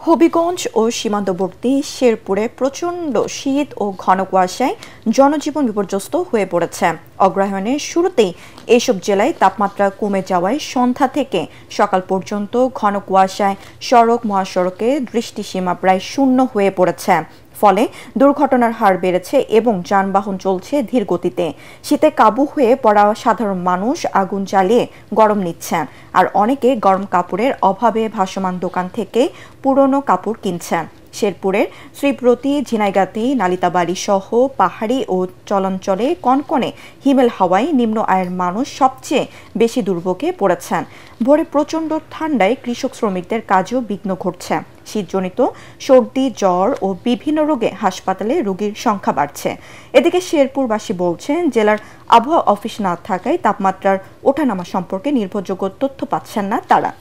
হবিগঞ্জ ও সীমান্তবর্তী শেরপুরে প্রচণ্ড শীত ও ঘন কুয়াশায় জনজীবন বিপর্যস্ত হয়ে পড়েছে। অগ্রহায়ণের শুরুতেই এসব জেলায় তাপমাত্রা কমে যাওয়ায় সন্ধ্যা থেকে সকাল পর্যন্ত ঘন কুয়াশায় সড়ক মহাসড়কে দৃষ্টিসীমা প্রায় শূন্য হয়ে পড়েছে। ফলে দুর্ঘটনার হার বেড়েছে এবং যানবাহন চলছে ধীর গতিতে। শীতে কাবু হয়ে পড়া সাধারণ মানুষ আগুন জ্বালিয়ে গরম নিচ্ছেন, আর অনেকে গরম কাপড়ের অভাবে ভাসমান দোকান থেকে পুরনো কাপড় কিনছেন। শেরপুরের শ্রীব্রতী, ঝিনাইগাতি, নালিতাবাড়ি সহ পাহাড়ি ও চলাঞ্চলে কনকনে হিমেল হাওয়ায় নিম্ন আয়ের মানুষ সবচেয়ে বেশি দুর্ভোগে পড়েছেন। ভোরে প্রচণ্ড ঠান্ডায় কৃষক শ্রমিকদের কাজেও বিঘ্ন ঘটছে। শীতজনিত সর্দি, জ্বর ও বিভিন্ন রোগে হাসপাতালে রোগীর সংখ্যা বাড়ছে। এদিকে শেরপুরবাসী বলছেন, জেলার আবহাওয়া অফিস না থাকায় তাপমাত্রার ওঠানামা সম্পর্কে নির্ভরযোগ্য তথ্য পাচ্ছেন না তারা।